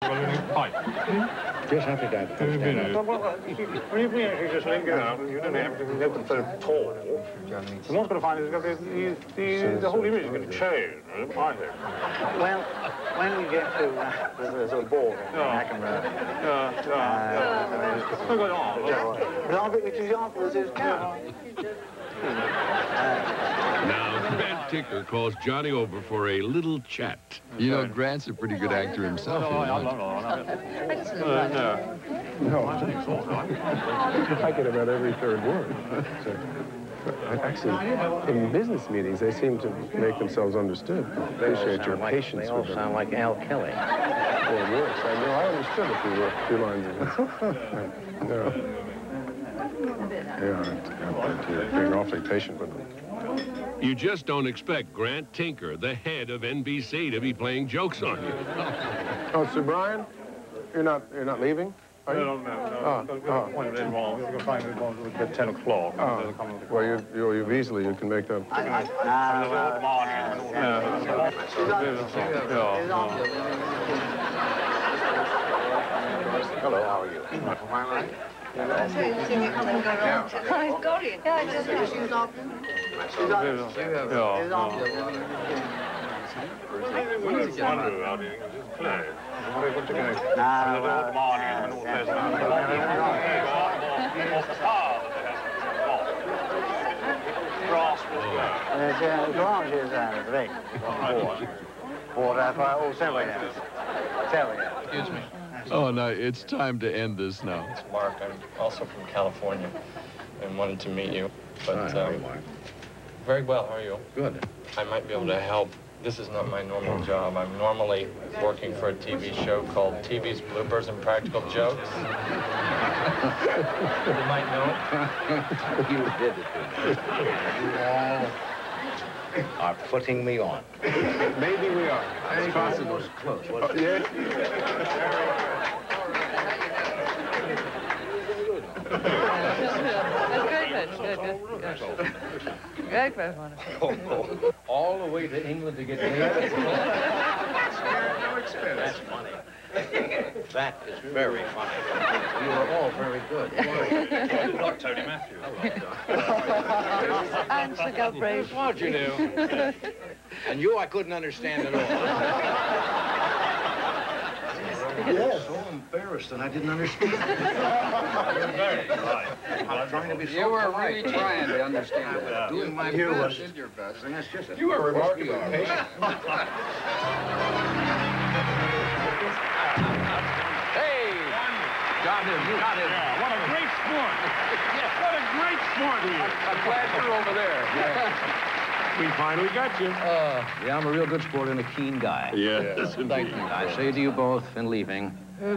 Yes, happy Dad. When you actually just let go out, you don't have to make them so tall. And what's going to find is the whole image is going to change, I think. Well, when you get to there's a ball I can Now, Grant Tinker calls Johnny over for a little chat. You know, Grant's a pretty good actor himself. No, I get about every third word. Actually, in business meetings, they seem to make themselves understood. Appreciate your patience they all with them. sound like Al Kelly. Or worse. I know. I understood a few lines of it. No. Yeah, you're being awfully patient with them. You just don't expect Grant Tinker, the head of NBC, to be playing jokes on you. Oh, Sir Brian, you're not leaving? Are you? No. We've got an appointment involved. We're going to find it at 10 o'clock. Well, you've easily, you can make that. Hello, how are you? Excuse me. Oh, no, it's time to end this now. It's Mark. I'm also from California and wanted to meet you. But very well. How are you? Good. I might be able to help. This is not my normal job. I'm normally working for a TV show called TV's Bloopers and Practical Jokes. You might know it. You did it. You all are putting me on. Maybe we are. It's possible. It was close, wasn't it? Good, wonderful. All the way to England to get me. That's funny. That is very funny. You are all very good. Good luck, Tony Matthews. I'm Sir Galbraith. How'd you do? And you I couldn't understand at all. Yes, so embarrassed and I didn't understand. You're very right. I'm trying to be so You were polite. really trying to understand. I was doing my You best. did your best. And that's just You were remarkably patient. Hey! Got him. Yeah, what a great sport. What a great sport he is. I'm glad you're over there. We finally got you. Yeah, I'm a real good sport and a keen guy. Yes, indeed. Thank you. I say to you both in leaving. Johnny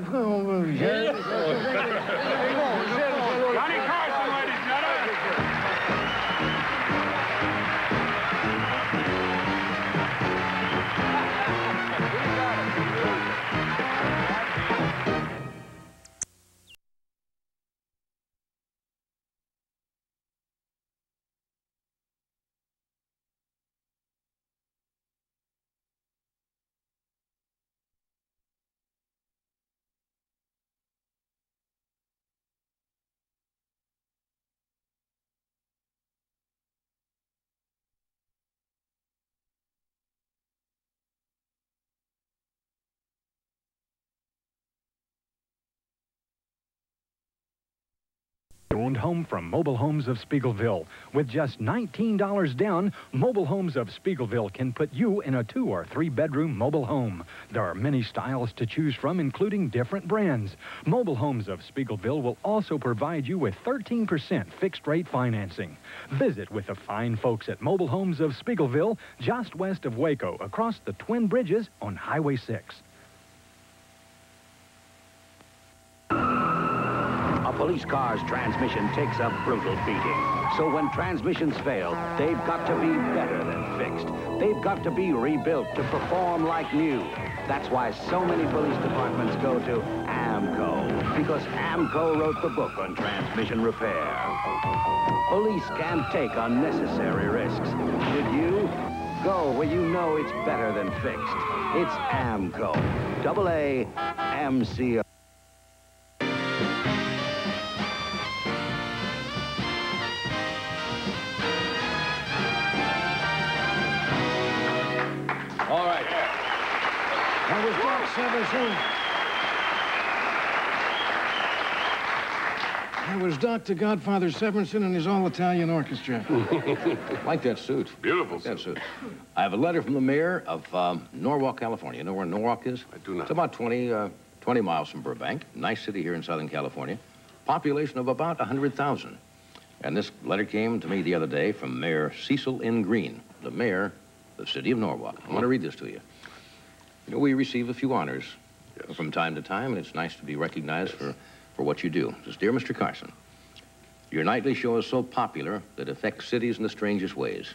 Carson, ladies and gentlemen. Owned home from Mobile Homes of Spiegelville. With just $19 down, Mobile Homes of Spiegelville can put you in a 2- or 3-bedroom mobile home. There are many styles to choose from, including different brands. Mobile Homes of Spiegelville will also provide you with 13% fixed-rate financing. Visit with the fine folks at Mobile Homes of Spiegelville, just west of Waco, across the Twin Bridges on Highway 6. A police car's transmission takes a brutal beating. So when transmissions fail, they've got to be better than fixed. They've got to be rebuilt to perform like new. That's why so many police departments go to AMCO, because AMCO wrote the book on transmission repair. Police can't take unnecessary risks. Should you? Go where you know it's better than fixed. It's AMCO. AA MCO. All right. That was Doc Severinsen. That was Dr. Godfather Severinsen and his all-Italian orchestra. Like that suit. Beautiful That suit. I have a letter from the mayor of Norwalk, California. You know where Norwalk is? I do not. It's about 20 miles from Burbank. Nice city here in Southern California. Population of about 100,000. And this letter came to me the other day from Mayor Cecil N. Green, the mayor of the city of Norwalk. I want to read this to you. You know, we receive a few honors from time to time, and it's nice to be recognized for what you do. It says, Dear Mr. Carson, your nightly show is so popular that it affects cities in the strangest ways.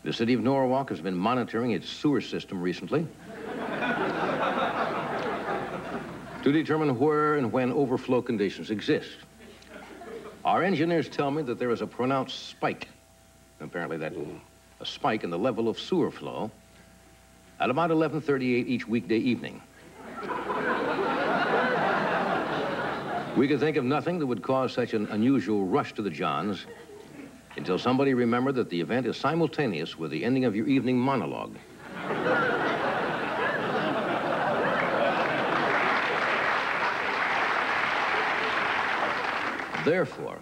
The city of Norwalk has been monitoring its sewer system recently to determine where and when overflow conditions exist. Our engineers tell me that there is a pronounced spike, apparently that's a spike in the level of sewer flow at about 11:38 each weekday evening. We could think of nothing that would cause such an unusual rush to the Johns until somebody remembered that the event is simultaneous with the ending of your evening monologue. Therefore,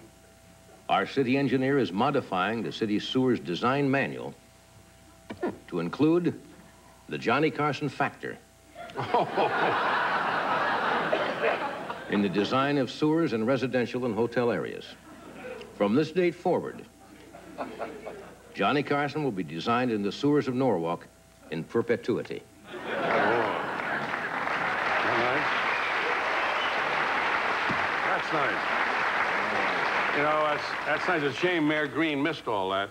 our city engineer is modifying the city's sewers design manual to include the Johnny Carson factor in the design of sewers in residential and hotel areas. From this date forward, Johnny Carson will be designed in the sewers of Norwalk in perpetuity. That's nice. You know, that's nice. It's a shame Mayor Green missed all that,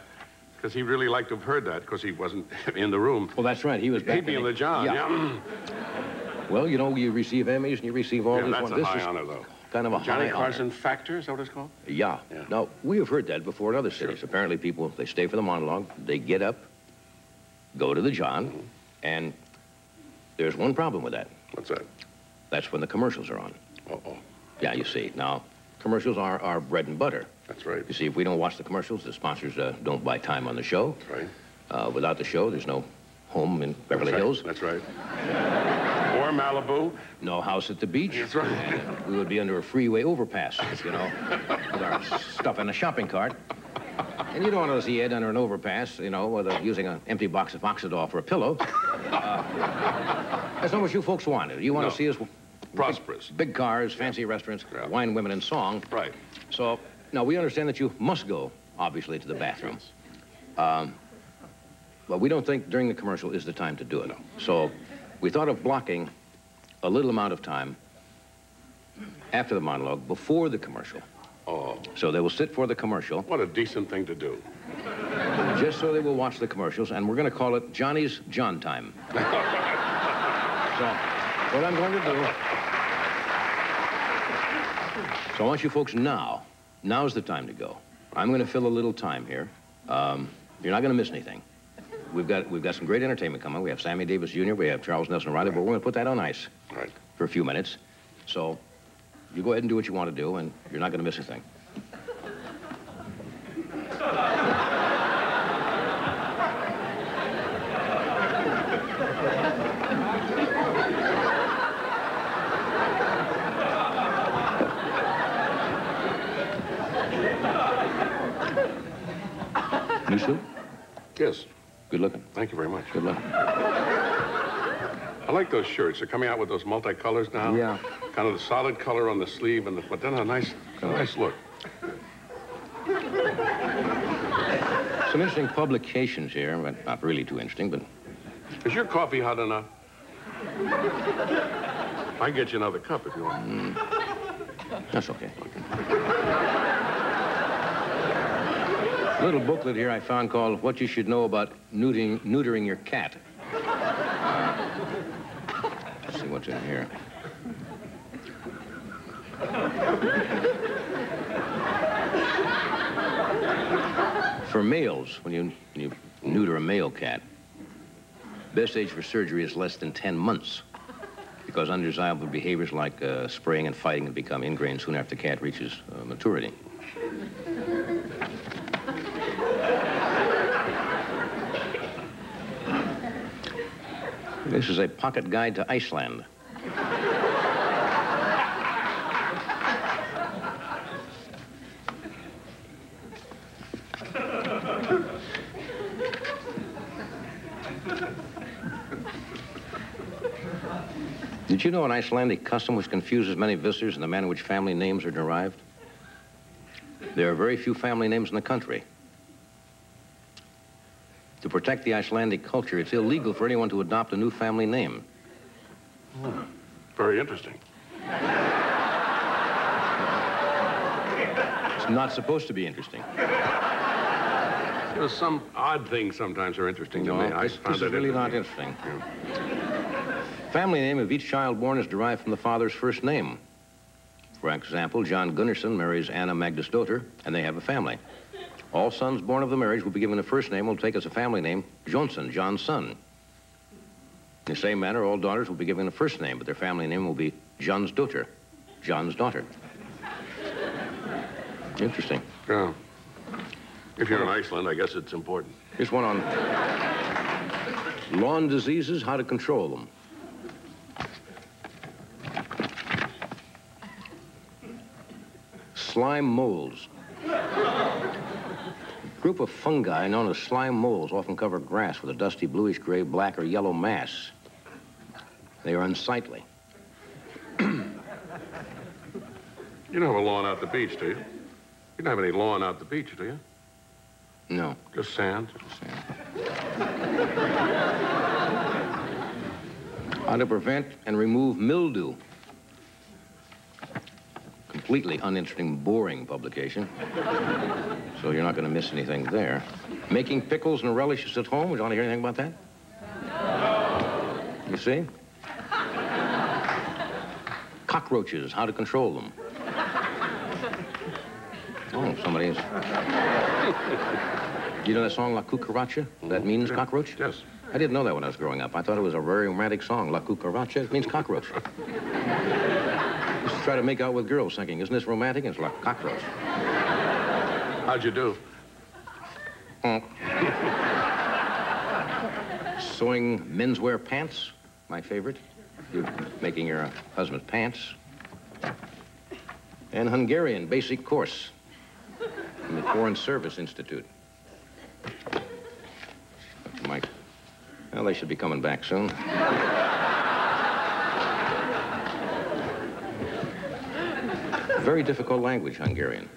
because he really liked to have heard that, because he wasn't in the room. Well, that's right. He was back. He'd be in the John, yeah. Well, you know, you receive Emmys and you receive all Yeah, these that's ones. a high honor, though. Kind of a Johnny high Carson honor. factor, is that what it's called? Yeah. Now, we have heard that before in other cities. Sure. Apparently, people, they stay for the monologue, they get up, go to the John, and there's one problem with that. What's that? That's when the commercials are on. Uh-oh. Yeah, you see. Now, commercials are our bread and butter. That's right. You see, if we don't watch the commercials, the sponsors don't buy time on the show. That's right. Without the show, there's no home in Beverly That's Hills. Right. That's right. Or Malibu. No house at the beach. That's right. And we would be under a freeway overpass, you know, with our stuff in a shopping cart. And you don't want to see Ed under an overpass, you know, using an empty box of Oxidol for a pillow. That's not what you folks wanted. You want to see us prosperous. Big cars, fancy restaurants, wine, women, and song. Right. So, now, we understand that you must go, obviously, to the bathroom. But we don't think during the commercial is the time to do it. No. So, we thought of blocking a little amount of time after the monologue, before the commercial. Oh. So they will sit for the commercial. What a decent thing to do. Just so they will watch the commercials, and we're going to call it Johnny's John Time. So, what I'm going to do... So I want you folks now's the time to go. I'm going to fill a little time here. You're not going to miss anything. We've got some great entertainment coming. We have Sammy Davis Jr., we have Charles Nelson Riley, but we're going to put that on ice for a few minutes. So you go ahead and do what you want to do, and you're not going to miss a thing. New suit? Yes. Good looking. Thank you very much. Good luck. I like those shirts. They're coming out with those multicolors now. Yeah. Kind of the solid color on the sleeve, but then a nice look. Some interesting publications here, but not really too interesting, but... Is your coffee hot enough? I can get you another cup if you want. That's okay. A little booklet here I found called What You Should Know About Neutering Your Cat. Let's see what's in here. For males, when you neuter a male cat, best age for surgery is less than 10 months. because undesirable behaviors like spraying and fighting can become ingrained soon after the cat reaches maturity. This is a pocket guide to Iceland. Did you know an Icelandic custom which confuses many visitors in the manner in which family names are derived? There are very few family names in the country. To protect the Icelandic culture, it's illegal for anyone to adopt a new family name. Very interesting. It's not supposed to be interesting. You know, some odd things sometimes are interesting to me. This is really not interesting. Yeah. Family name of each child born is derived from the father's first name. For example, John Gunnarsson marries Anna Magnusdóttir, and they have a family. All sons born of the marriage will be given a first name will take as a family name Johnson, John's son. In the same manner, all daughters will be given a first name, but their family name will be John's daughter, John's daughter. Interesting. Yeah. If you're in Iceland, I guess it's important. Here's one on lawn diseases, how to control them. Slime molds. A group of fungi known as slime molds often cover grass with a dusty bluish gray, black, or yellow mass. They are unsightly. You don't have a lawn out the beach, do you? You don't have any lawn out the beach, do you? No. Just sand? Just sand. How to prevent and remove mildew. Completely uninteresting, boring publication. So you're not going to miss anything there. Making pickles and relishes at home. Would you want to hear anything about that? You see? Cockroaches, how to control them. Oh, somebody's... You know that song, La Cucaracha? That means cockroach? Yes. I didn't know that when I was growing up. I thought it was a very romantic song. La Cucaracha, it means cockroach. Used to try to make out with girls thinking, isn't this romantic? It's like cockroach. How'd you do? Sewing menswear pants, my favorite. You're making your husband's pants. And Hungarian basic course from the Foreign Service Institute. Mike. Well, they should be coming back soon. Very difficult language, Hungarian.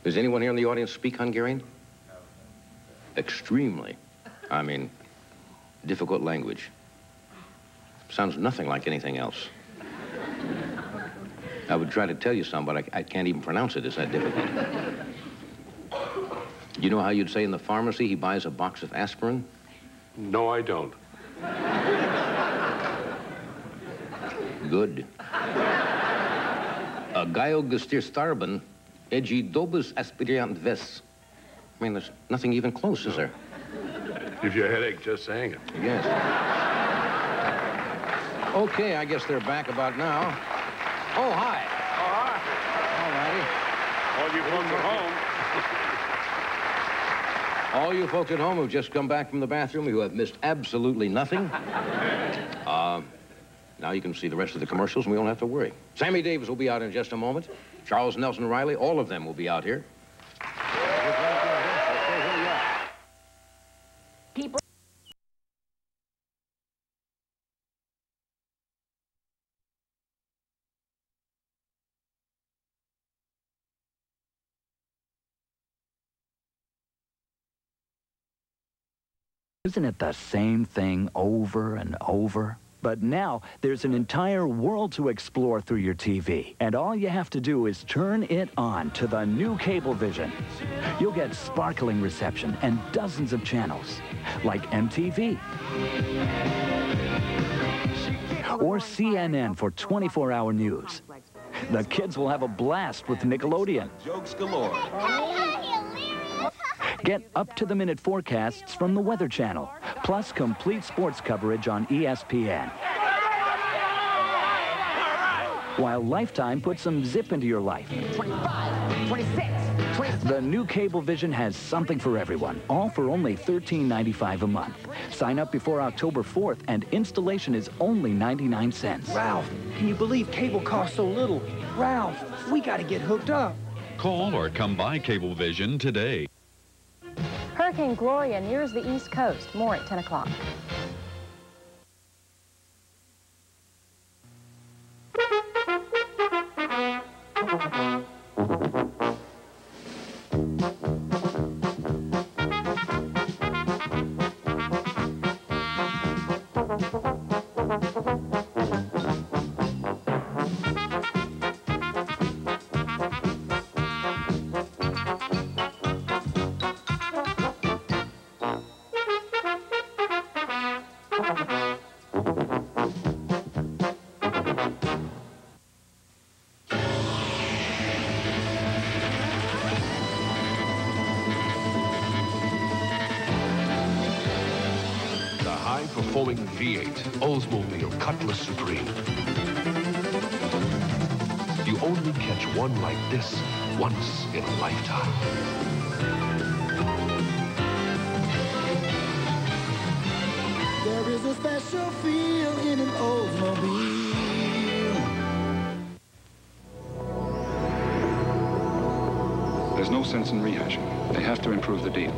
Does anyone here in the audience speak Hungarian? Extremely. I mean, difficult language. Sounds nothing like anything else. I would try to tell you some, but I can't even pronounce it. It's that difficult. You know how you'd say in the pharmacy he buys a box of aspirin? No, I don't. Good. Geogestir starben, edgy dobus aspirant ves. I mean, there's nothing even close, is there? Gives you a headache just saying it. Yes. Okay, I guess they're back about now. Oh, hi. All right. All righty. All you folks at home. All you folks at home who've just come back from the bathroom, who have missed absolutely nothing. Now you can see the rest of the commercials, and we don't have to worry. Sammy Davis will be out in just a moment. Charles Nelson Riley, all of them will be out here. People. Isn't it the same thing over and over? But now, there's an entire world to explore through your TV. And all you have to do is turn it on to the new Cablevision. You'll get sparkling reception and dozens of channels, like MTV. Or CNN for 24-hour news. The kids will have a blast with Nickelodeon. Jokes galore. Get up-to-the-minute forecasts from the Weather Channel, plus complete sports coverage on ESPN. while Lifetime puts some zip into your life. 25, 26, 27. The new Cablevision has something for everyone, all for only $13.95 a month. Sign up before October 4th, and installation is only 99 cents. Ralph, can you believe cable costs so little? Ralph, we got to get hooked up. Call or come by Cablevision today. Hurricane Gloria nears the East Coast. More at 10 o'clock. High-performing V8 Oldsmobile Cutlass Supreme. You only catch one like this once in a lifetime. There is a special feel in an Oldsmobile. There's no sense in rehashing. They have to improve the deal.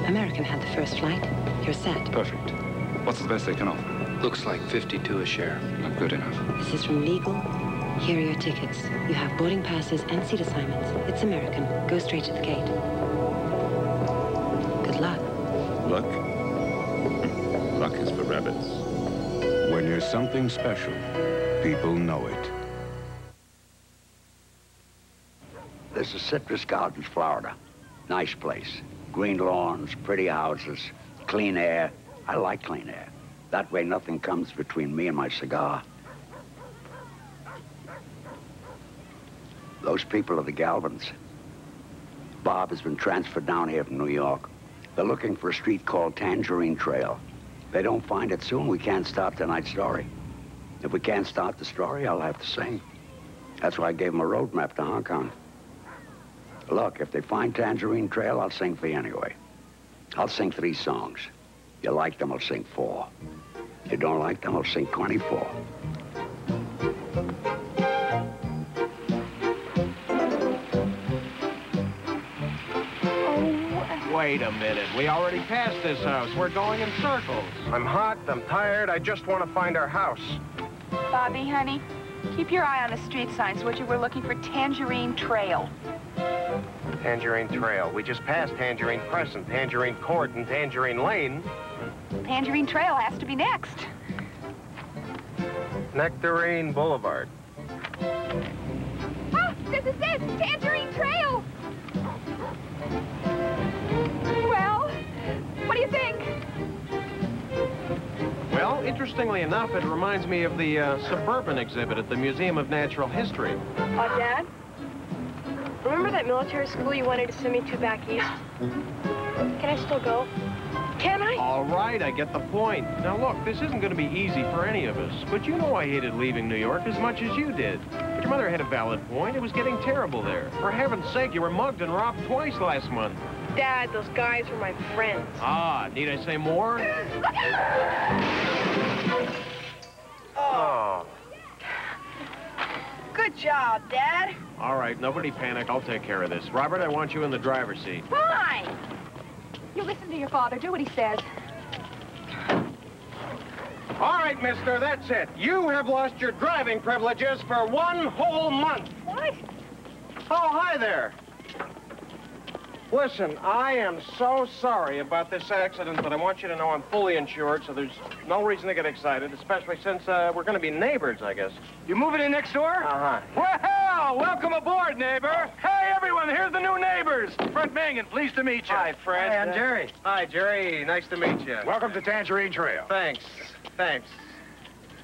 American had the first flight. You're set. Perfect. What's the best they can offer? Looks like 52 a share. Not good enough. This is from Legal. Here are your tickets. You have boarding passes and seat assignments. It's American. Go straight to the gate. Good luck. Luck? Luck is for rabbits. When you're something special, people know it. This is Citrus Gardens, Florida. Nice place. Green lawns, pretty houses, clean air. I like clean air. That way nothing comes between me and my cigar. Those people are the Galvins. Bob has been transferred down here from New York. They're looking for a street called Tangerine Trail. If they don't find it soon, we can't start tonight's story. If we can't start the story, I'll have to sing. That's why I gave them a road map to Hong Kong. Look, if they find Tangerine Trail, I'll sing for you anyway. I'll sing 3 songs. You like them, I'll sing 4. You don't like them, I'll sing 24. Wait a minute. We already passed this house. We're going in circles. I'm hot. I'm tired. I just want to find our house. Bobby, honey, keep your eye on the street signs, would you? We're looking for Tangerine Trail. Tangerine Trail. We just passed Tangerine Crescent, Tangerine Court, and Tangerine Lane. Tangerine Trail has to be next. Nectarine Boulevard. Ah, this is it! Tangerine Trail! Well, what do you think? Well, interestingly enough, it reminds me of the Suburban exhibit at the Museum of Natural History. Dad? Remember that military school you wanted to send me to back east? Can I still go? Can I? All right, I get the point. Now, look, this isn't going to be easy for any of us, but you know I hated leaving New York as much as you did. But your mother had a valid point. It was getting terrible there. For heaven's sake, you were mugged and robbed twice last month. Dad, those guys were my friends. Ah, need I say more? Oh. Good job, Dad. All right, nobody panic. I'll take care of this. Robert, I want you in the driver's seat. Fine! You listen to your father. Do what he says. All right, mister, that's it. You have lost your driving privileges for 1 whole month. What? Oh, hi there. Listen, I am so sorry about this accident, but I want you to know I'm fully insured, so there's no reason to get excited, especially since we're going to be neighbors, I guess. You moving in next door? Uh-huh. Well, welcome aboard, neighbor. Hey, everyone, here's the new neighbors. Fred Mangan, pleased to meet you. Hi, Fred. Hi, I'm Jerry. Hi, Jerry. Nice to meet you. Welcome to Tangerine Trail. Thanks. Thanks.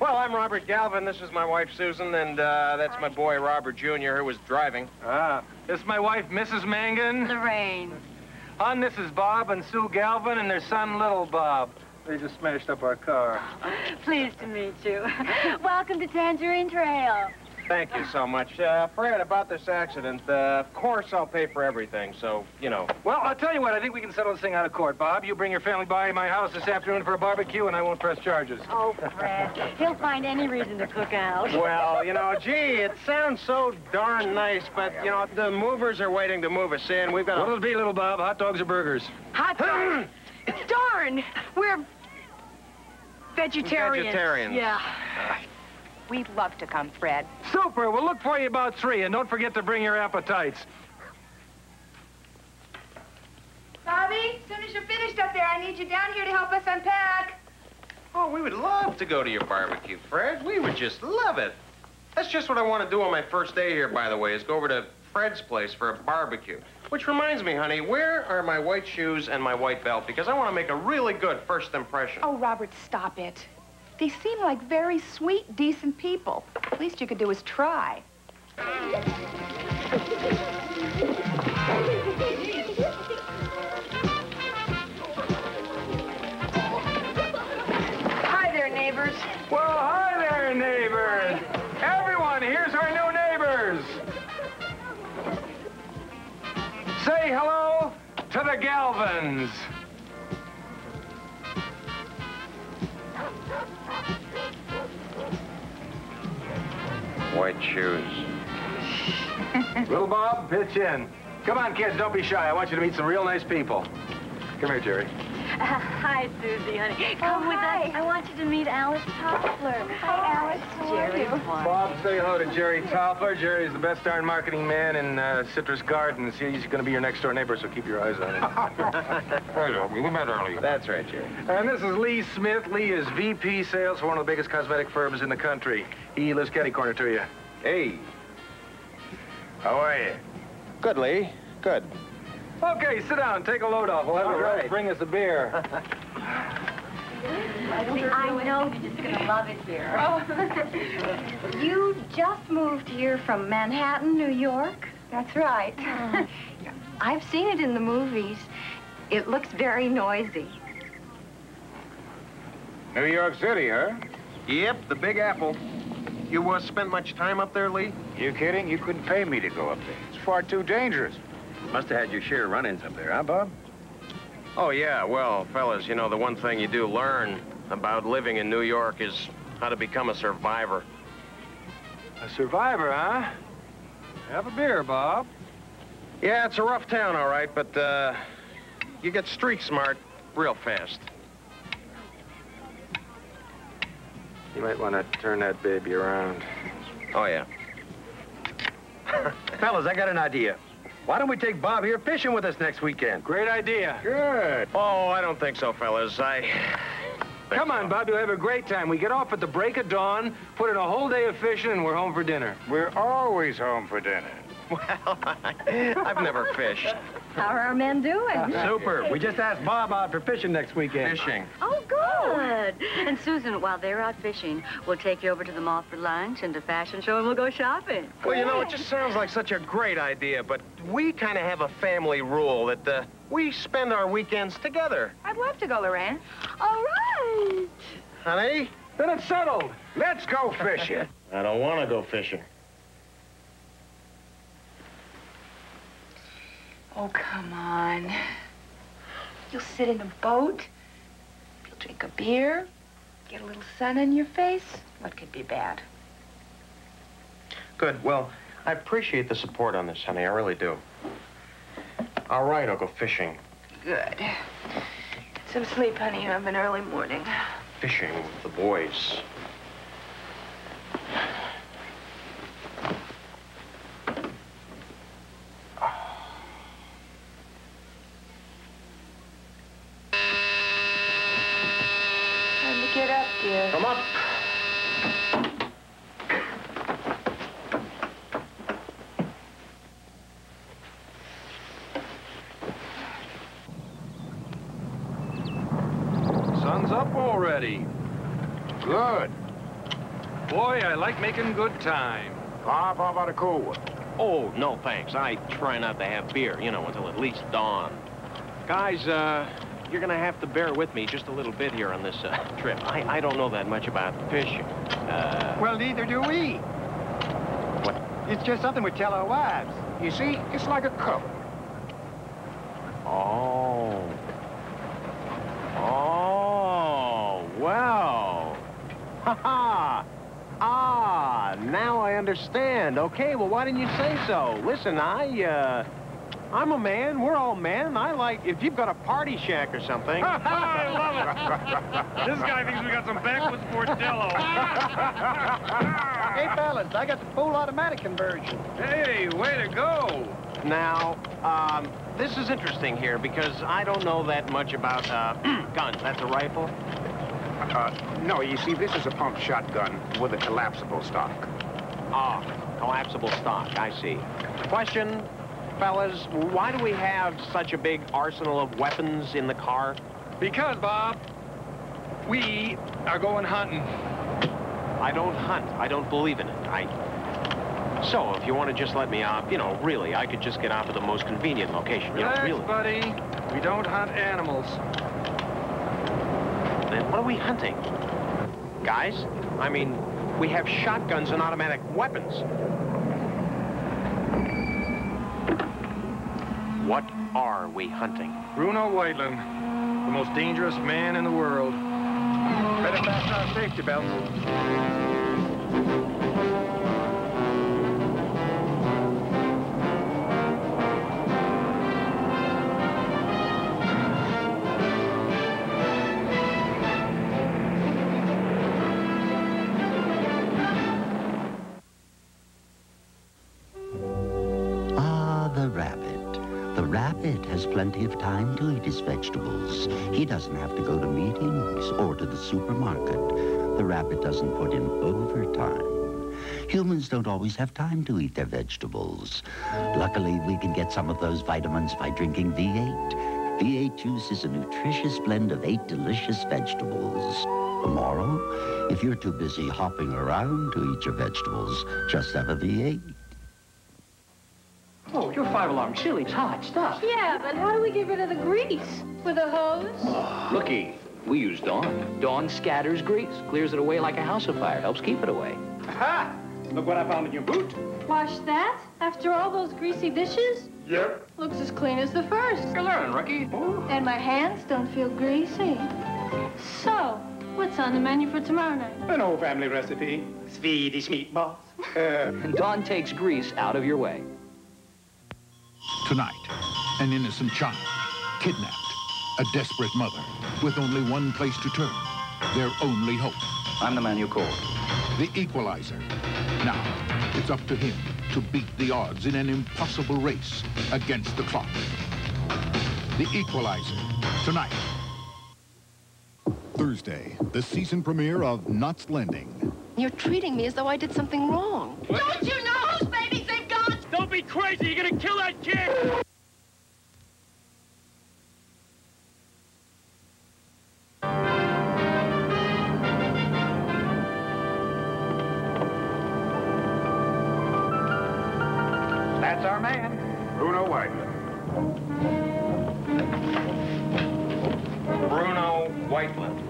Well, I'm Robert Galvin. This is my wife, Susan, and that's my boy, Robert Jr., who was driving. Ah, this is my wife, Mrs. Mangan. Lorraine. Hon, this is Bob and Sue Galvin and their son, Little Bob. They just smashed up our car. Pleased to meet you. Welcome to Tangerine Trail. Thank you so much. Fred, about this accident, of course I'll pay for everything, so, you know. Well, I'll tell you what, I think we can settle this thing out of court, Bob. You bring your family by my house this afternoon for a barbecue, and I won't press charges. Oh, Fred, he'll find any reason to cook out. Well, you know, gee, it sounds so darn nice, but, you know, the movers are waiting to move us in. We've got What'll it be, little Bob? Hot dogs or burgers? Hot dogs. Darn, we're vegetarians. Vegetarians. Yeah. We'd love to come, Fred. Super. We'll look for you about 3, and don't forget to bring your appetites. Bobby, as soon as you're finished up there, I need you down here to help us unpack. Oh, we would love to go to your barbecue, Fred. We would just love it. That's just what I want to do on my first day here, by the way, is go over to Fred's place for a barbecue. Which reminds me, honey, where are my white shoes and my white belt? Because I want to make a really good first impression. Oh, Robert, stop it. They seem like very sweet, decent people. Least you could do is try. Hi there, neighbors. Well, hi there, neighbors. Everyone, here's our new neighbors. Say hello to the Galvins. White shoes. Little Bob, pitch in. Come on, kids, don't be shy. I want you to meet some real nice people. Come here, Jerry. Hi, Susie, honey. Come with us. I want you to meet Alice Toffler. Hi, Alice. Jerry. Bob, say hello to Jerry Toffler. Jerry's the best darn marketing man in Citrus Gardens. He's going to be your next-door neighbor, so keep your eyes on him. Hello, we met earlier. That's right, Jerry. And this is Lee Smith. Lee is VP sales for one of the biggest cosmetic firms in the country. He lives catty-corner to you. Hey. How are you? Good, Lee. Good. Okay, sit down. Take a load off. We'll have a girl bring us a beer. I know you're just going to love it here. You just moved here from Manhattan, New York? That's right. I've seen it in the movies. It looks very noisy. New York City, huh? Yep, the Big Apple. You spent much time up there, Lee? You kidding? You couldn't pay me to go up there. It's far too dangerous. Must have had your share of run-ins up there, huh, Bob? Oh, yeah. Well, fellas, you know, the one thing you do learn about living in New York is how to become a survivor. A survivor, huh? Have a beer, Bob. Yeah, it's a rough town, all right, but you get street smart real fast. You might want to turn that baby around. Oh, yeah. Fellas, I got an idea. Why don't we take Bob here fishing with us next weekend? Great idea. Good. Oh, I don't think so, fellas. Come on, Bob, you'll have a great time. We get off at the break of dawn, put in a whole day of fishing, and we're home for dinner. We're always home for dinner. Well, I've never fished. How are our men doing? Super. We just asked Bob out for fishing next weekend. Fishing. Oh, good. And Susan, while they're out fishing, we'll take you over to the mall for lunch and the fashion show, and we'll go shopping. Well, you know, it just sounds like such a great idea, but we kind of have a family rule that we spend our weekends together. I'd love to go, Lorraine. All right. Honey? Then it's settled. Let's go fishing. I don't want to go fishing. Oh, come on. You'll sit in a boat, you'll drink a beer, get a little sun on your face. What could be bad? Good. Well, I appreciate the support on this, honey. I really do. All right, I'll go fishing. Good. Get some sleep, honey. You have an early morning. Fishing with the boys. Time to get up, dear. Come up. Sun's up already. Good. Boy, I like making good time. Bob, how about a cool one? Oh, no, thanks. I try not to have beer, you know, until at least dawn. Guys, you're gonna have to bear with me just a little bit here on this trip. I don't know that much about fishing. Well, neither do we. It's just something we tell our wives. You see, it's like a cup. Oh. Oh, well. Ha-ha. Ah, now I understand. Okay, well, why didn't you say so? Listen, I'm a man. We're all men. I like, if you've got a party shack or something. I love it. This guy thinks we got some backwoods Portillo. Hey, fellas, I got the full automatic conversion. Hey, way to go. Now, this is interesting here because I don't know that much about guns. That's a rifle? No, you see, this is a pump shotgun with a collapsible stock. Ah, collapsible stock. I see. Question, fellas, why do we have such a big arsenal of weapons in the car? Because, Bob, we are going hunting. I don't hunt. I don't believe in it. So, if you want to just let me off, you know, really, I could just get off at the most convenient location. Relax, really. buddy. We don't hunt animals. Then what are we hunting? Guys, I mean, we have shotguns and automatic weapons. What are we hunting? Bruno Whiteland, the most dangerous man in the world. Better fasten our safety belts. The rabbit has plenty of time to eat his vegetables. He doesn't have to go to meetings or to the supermarket. The rabbit doesn't put in overtime. Humans don't always have time to eat their vegetables. Luckily, we can get some of those vitamins by drinking V8. V8 juice is a nutritious blend of 8 delicious vegetables. The moral? If you're too busy hopping around to eat your vegetables, just have a V8. Oh, your 5-alarm chili's hot stuff. Yeah, but how do we get rid of the grease? With a hose? Rookie, we use Dawn. Dawn scatters grease, clears it away like a house of fire, helps keep it away. Ha! Look what I found in your boot. Wash that? After all those greasy dishes? Yep. Looks as clean as the first. You're learning, Rookie. And my hands don't feel greasy. So, what's on the menu for tomorrow night? An old family recipe. Swedish meatballs. Dawn takes grease out of your way. Tonight, an innocent child, kidnapped, a desperate mother, with only one place to turn, their only hope. I'm the man you called. The Equalizer. Now, it's up to him to beat the odds in an impossible race against the clock. The Equalizer, tonight. Thursday, the season premiere of Knots Landing. You're treating me as though I did something wrong. Don't you know whose babies they've got? Don't be crazy. You're going to kill that kid. That's our man, Bruno Whiteland. Bruno Whiteland.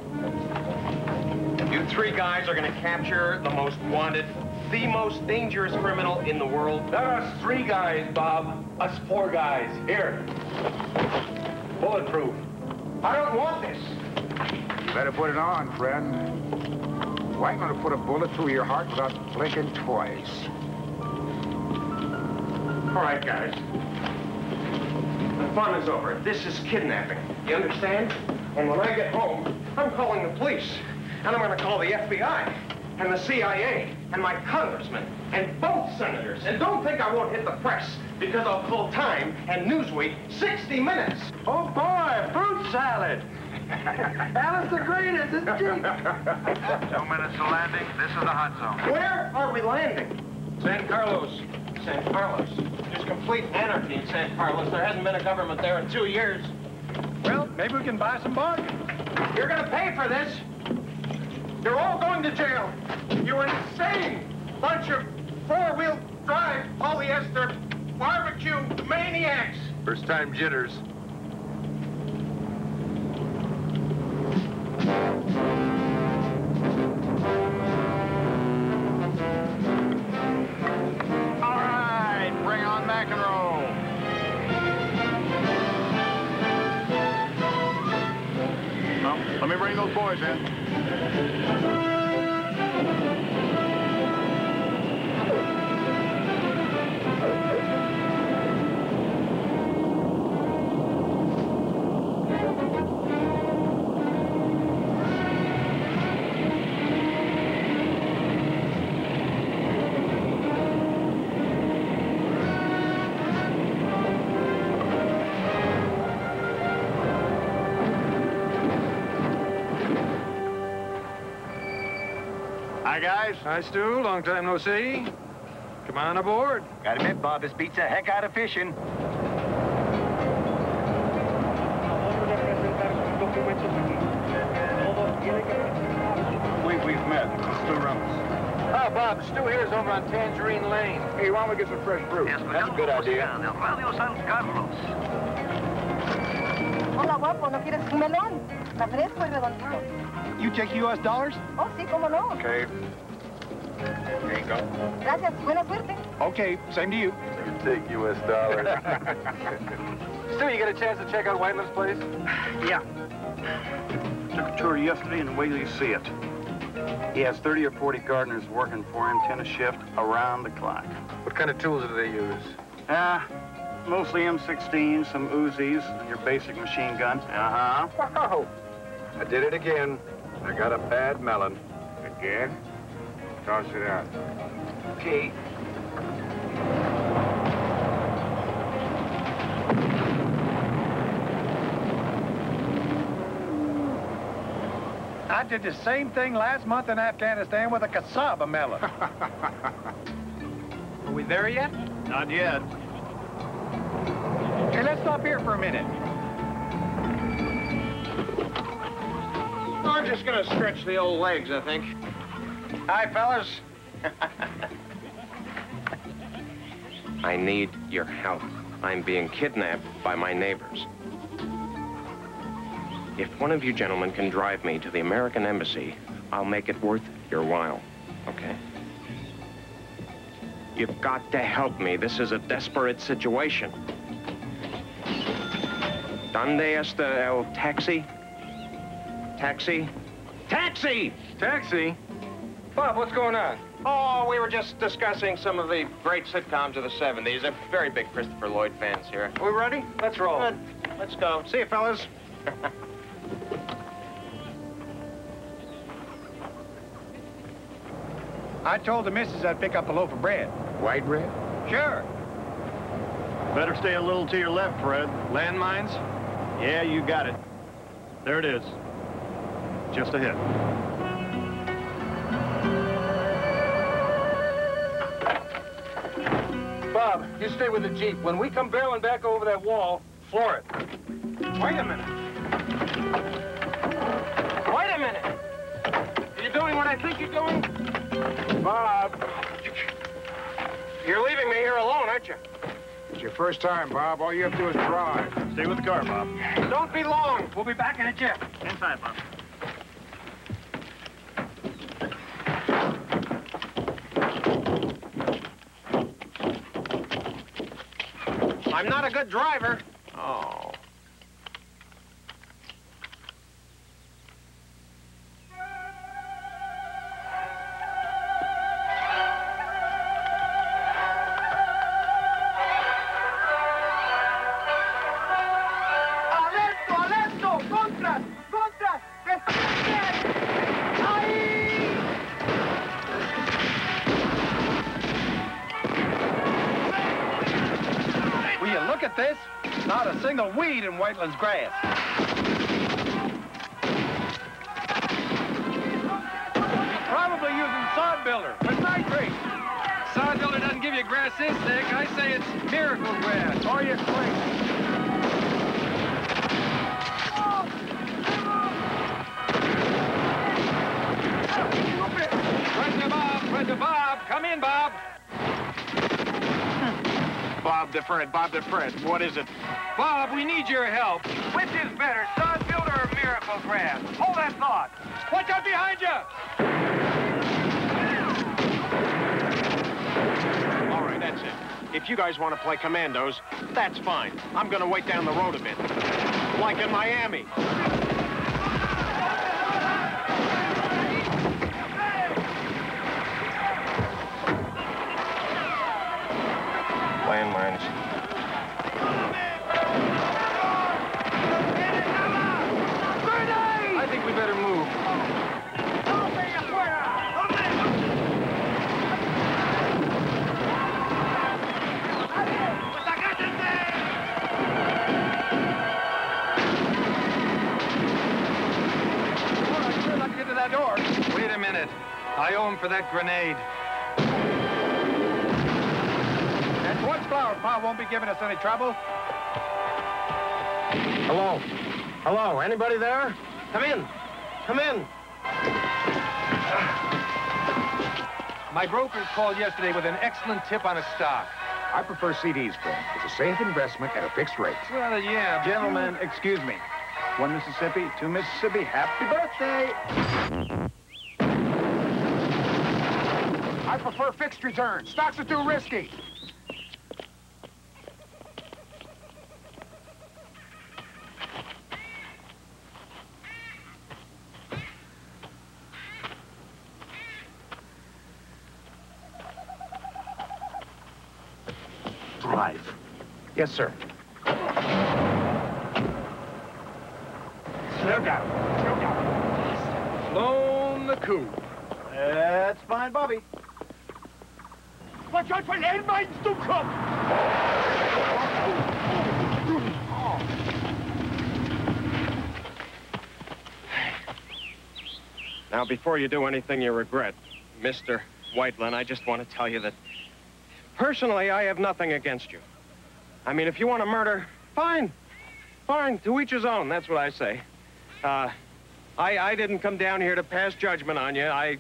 You 3 guys are going to capture the most wanted, the most dangerous criminal in the world. There are 3 guys, Bob. Us 4 guys. Here. Bulletproof. I don't want this. You better put it on, friend. Whiteman will put a bullet through your heart without blinking twice. All right, guys. The fun is over. This is kidnapping. You understand? And when I get home, I'm calling the police. And I'm going to call the FBI and the CIA and my congressman and both senators. And don't think I won't hit the press because I'll pull Time and Newsweek 60 Minutes. Oh, boy, fruit salad. Alice the Greatest, isn't she? 2 minutes to landing. This is the hot zone. Where are we landing? San Carlos. San Carlos. There's complete anarchy in San Carlos. There hasn't been a government there in 2 years. Well, maybe we can buy some bargains. You're going to pay for this. You're all going to jail. You're insane. Bunch of 4-wheel drive polyester barbecue maniacs. First time jitters. All back and roll. Well, let me bring those boys in. Hi, guys. Hi, Stu. Long time no see. Come on aboard. Gotta admit, Bob, this beats the heck out of fishing. We've met. Stu Reynolds. Oh, Bob, Stu here is over on Tangerine Lane. Hey, why don't we get some fresh fruit? That's a good idea. Hola, guapo, ¿no quieres un melón? Está fresco y redondito. You take U.S. dollars? Oh, sí, cómo no. Okay. Here you go. Gracias, buena suerte. Okay, same to you. You take U.S. dollars. Stu, you get a chance to check out Whiteland's place? Yeah. Took a tour yesterday, and wait till you see it. He has 30 or 40 gardeners working for him, 10 a shift, around the clock. What kind of tools do they use? Mostly M16s, some Uzis, and your basic machine gun. Uh-huh. Wow. I did it again. I got a bad melon. Again? Toss it out. Okay. I did the same thing last month in Afghanistan with a cassava melon. Are we there yet? Not yet. Hey, let's stop here for a minute. I'm just gonna stretch the old legs, I think. Hi, fellas. I need your help. I'm being kidnapped by my neighbors. If one of you gentlemen can drive me to the American Embassy, I'll make it worth your while, okay? You've got to help me. This is a desperate situation. ¿Dónde está el taxi? Taxi? Taxi! Taxi? Bob, what's going on? Oh, we were just discussing some of the great sitcoms of the 70s. I'm very big Christopher Lloyd fans here. Are we ready? Let's roll. Good. Let's go. See you, fellas. I told the missus I'd pick up a loaf of bread. White bread? Sure. Better stay a little to your left, Fred. Landmines? Yeah, you got it. There it is. Just ahead. Bob, you stay with the Jeep. When we come barreling back over that wall, floor it. Wait a minute. Wait a minute. Are you doing what I think you're doing? Bob. You're leaving me here alone, aren't you? It's your first time, Bob. All you have to do is drive. Stay with the car, Bob. Don't be long. We'll be back in a jiff. Inside, Bob. I'm not a good driver. Oh. ¡Alerto! ¡Contras! ¡Contras! Will you look at this? Not a single weed in Whiteland's grass. He's probably using sod builder with nitrate. Sod builder doesn't give you grass this thick. I say it's miracle grass. Or you crazy. Fred to Bob. Come in, Bob. Bob to Fred, Bob to Fred. What is it? Bob, we need your help. Which is better, sod builder or miracle grass? Hold that thought. Watch out behind you. All right, that's it. if you guys want to play commandos, that's fine. I'm going to wait down the road a bit. Like in Miami. Landmines. I think we better move. Get to that door. Wait a minute. I owe him for that grenade. And once flour, Pa won't be giving us any trouble. Hello? Hello? Anybody there? Come in. Come in. My broker called yesterday with an excellent tip on a stock. I prefer CDs, friend. It's a safe investment at a fixed rate. Well, yeah. Gentlemen, excuse me. 1 Mississippi, 2 Mississippi. Happy birthday! I prefer fixed return. Stocks are too risky. Drive. Yes, sir. Slow down. Slow down. Flown the coop. That's fine, Bobby. Watch out for landmines to come! Now, before you do anything you regret, Mr. Whiteland, I just want to tell you that, personally, I have nothing against you. I mean, if you want to murder, fine. Fine, to each his own, that's what I say. I didn't come down here to pass judgment on you. I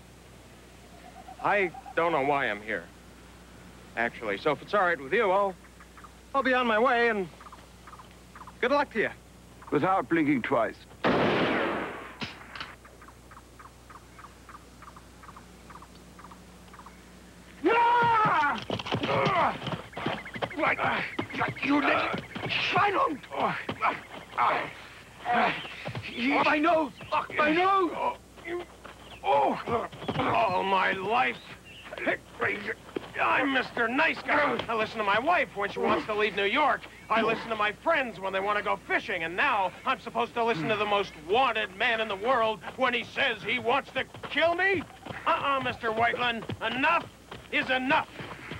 don't know why I'm here, actually. So if it's all right with you, I'll be on my way, and good luck to you. Without blinking twice. You little Schweinhund! My nose! My nose! All my life. I'm Mr. Nice Guy. I listen to my wife when she wants to leave New York. I listen to my friends when they want to go fishing. And now I'm supposed to listen to the most wanted man in the world when he says he wants to kill me? Mr. Whiteland. Enough is enough.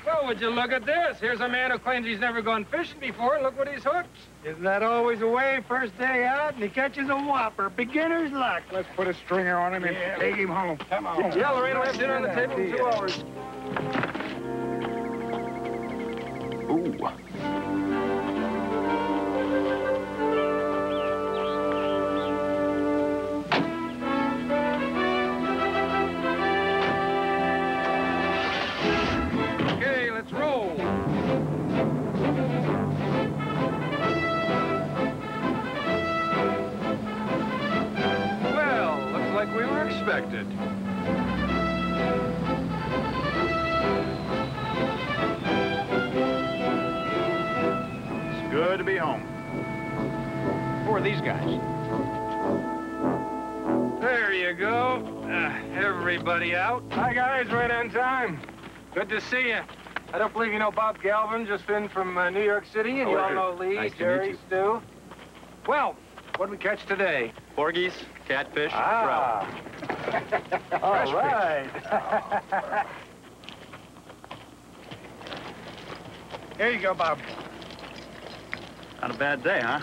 Well, would you look at this? Here's a man who claims he's never gone fishing before, and look what he's hooked. Isn't that always the way? First day out, and he catches a whopper. Beginner's luck. Let's put a stringer on him and take him home. Come on. Yeah, Lorraine will have dinner on the table in 2 hours. Ooh. Okay, let's roll. Well, looks like we were expected. It's good to be home. Who are these guys? There you go. Everybody out. Hi, guys. Right on time. Good to see you. I don't believe you know Bob Galvin, just in from New York City, and you all know Lee, Nice to Jerry, meet you. Stu. Well, what did we catch today? Porgies, catfish, trout. All right. Here you go, Bob. Not a bad day, huh?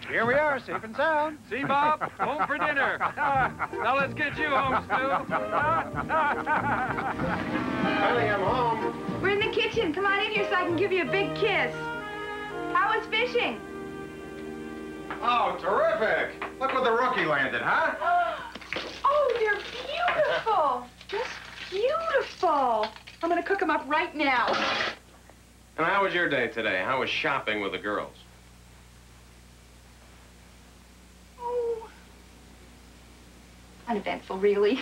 Here we are, safe and sound. See, Bob? Home for dinner. Now let's get you home, Stu. Honey, I'm home. We're in the kitchen. Come on in here so I can give you a big kiss. How was fishing? Oh, terrific. Look where the rookie landed, huh? Oh, they're beautiful. Just beautiful. I'm going to cook them up right now. And how was your day today? How was shopping with the girls? Oh, uneventful, really.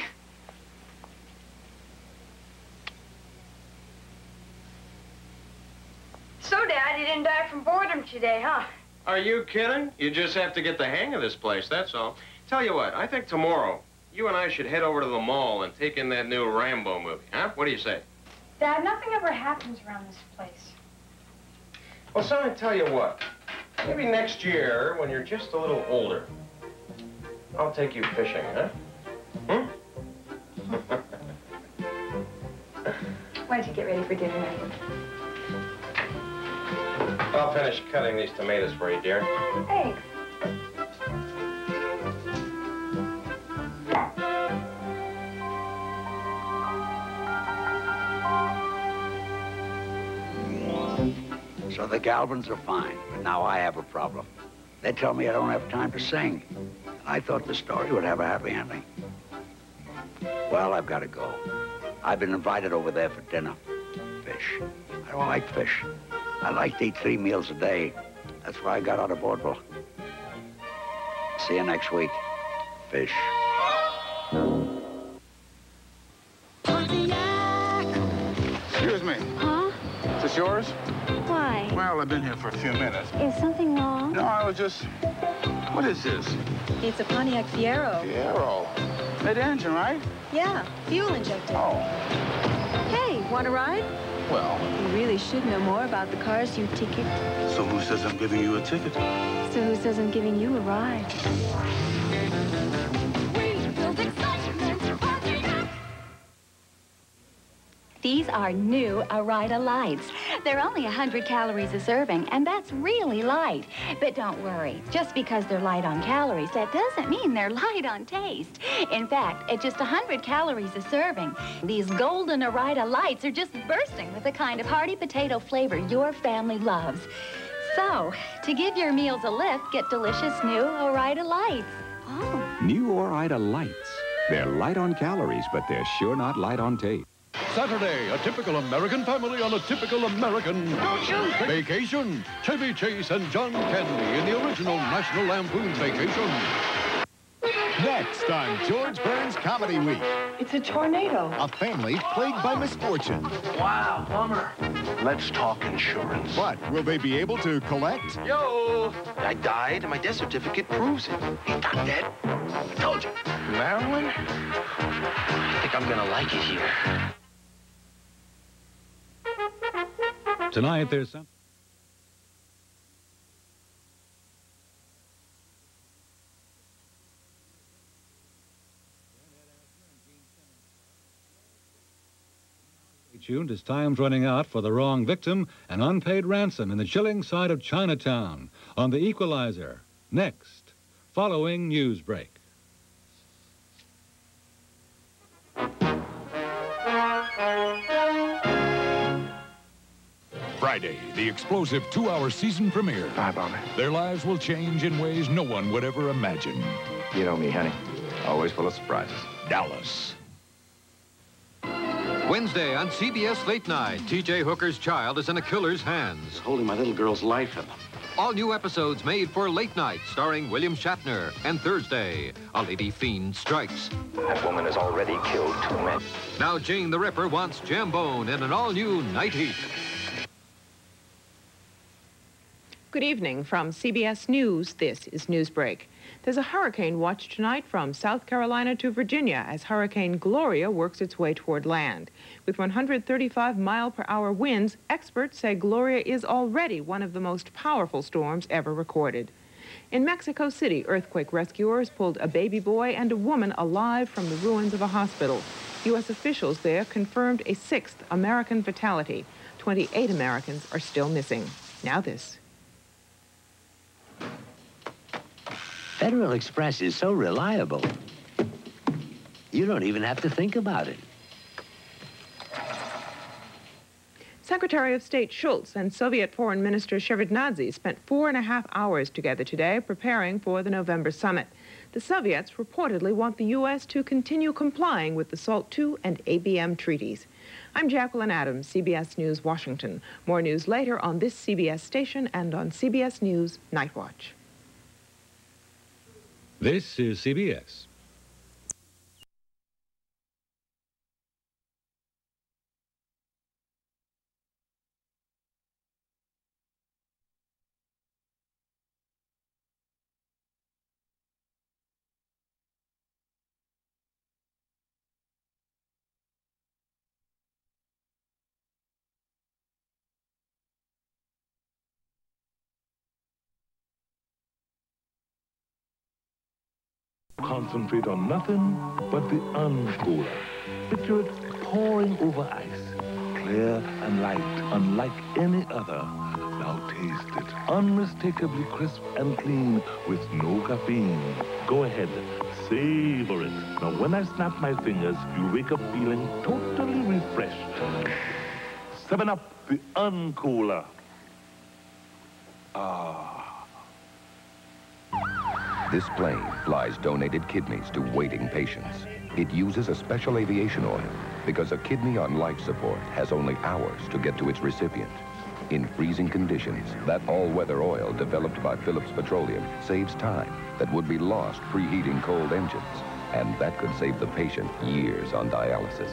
So, Dad, you didn't die from boredom today, huh? Are you kidding? You just have to get the hang of this place, that's all. Tell you what, I think tomorrow, you and I should head over to the mall and take in that new Rambo movie, huh? What do you say? Dad, nothing ever happens around this place. Well, son, I tell you what. Maybe next year, when you're just a little older, I'll take you fishing, huh? Hmm? Why don't you get ready for dinner now? I'll finish cutting these tomatoes for you, dear. Thanks. So the Galvins are fine, but now I have a problem. They tell me I don't have time to sing. I thought the story would have a happy ending. Well, I've got to go. I've been invited over there for dinner. Fish. I don't like fish. I like to eat 3 meals a day. That's why I got out of vaudeville. See you next week. Fish. Excuse me. Huh? Is this yours? Why? Well, I've been here for a few minutes. Is something wrong? No, I was just... What is this? It's a Pontiac Fiero. Fiero. Mid-engine, right? Yeah, fuel injected. Oh. Hey, want a ride? Well... You really should know more about the cars you ticket. So who says I'm giving you a ticket? So who says I'm giving you a ride? These are new Ore-Ida lights. They're only 100 calories a serving, and that's really light. But don't worry, just because they're light on calories, that doesn't mean they're light on taste. In fact, at just 100 calories a serving, these golden Ore-Ida lights are just bursting with the kind of hearty potato flavor your family loves. So, to give your meals a lift, get delicious new Ore-Ida lights. Oh. New Ore-Ida lights. They're light on calories, but they're sure not light on taste. Saturday, a typical American family on a typical American vacation. Chevy Chase and John Candy in the original National Lampoon's Vacation. Next on George Burns Comedy Week. It's a tornado. A family plagued by misfortune. Wow, bummer. Let's talk insurance. But will they be able to collect? Yo! I died, and my death certificate proves it. He's not dead. I told you. Maryland? I think I'm gonna like it here. Tonight, there's some... Stay tuned as time's running out for The Wrong Victim, an unpaid ransom in the chilling side of Chinatown on The Equalizer. Next, following news break. Friday, the explosive 2-hour season premiere. Bye, Bobby. Their lives will change in ways no one would ever imagine. You know me, honey. Always full of surprises. Dallas. Wednesday on CBS Late Night, T.J. Hooker's child is in a killer's hands. Holding my little girl's life in them. All new episodes made for Late Night, starring William Shatner. And Thursday, a lady fiend strikes. That woman has already killed 2 men. Now Jane the Ripper wants Jambone in an all-new Night Heat. Good evening from CBS News. This is Newsbreak. There's a hurricane watch tonight from South Carolina to Virginia as Hurricane Gloria works its way toward land. With 135-mile-per-hour winds, experts say Gloria is already one of the most powerful storms ever recorded. In Mexico City, earthquake rescuers pulled a baby boy and a woman alive from the ruins of a hospital. U.S. officials there confirmed a 6th American fatality. 28 Americans are still missing. Now this. Federal Express is so reliable, you don't even have to think about it. Secretary of State Schultz and Soviet Foreign Minister Shevardnadze spent 4.5 hours together today preparing for the November summit. The Soviets reportedly want the U.S. to continue complying with the SALT II and ABM treaties. I'm Jacqueline Adams, CBS News, Washington. More news later on this CBS station and on CBS News Night Watch. This is CBS. Concentrate on nothing but the uncooler. Picture it pouring over ice. Clear and light, unlike any other. Now taste it. Unmistakably crisp and clean with no caffeine. Go ahead, savor it. Now, when I snap my fingers, you'll wake up feeling totally refreshed. 7-Up, the uncooler. Ah. This plane flies donated kidneys to waiting patients. It uses a special aviation oil because a kidney on life support has only hours to get to its recipient. In freezing conditions, that all-weather oil developed by Phillips Petroleum saves time that would be lost preheating cold engines, and that could save the patient years on dialysis.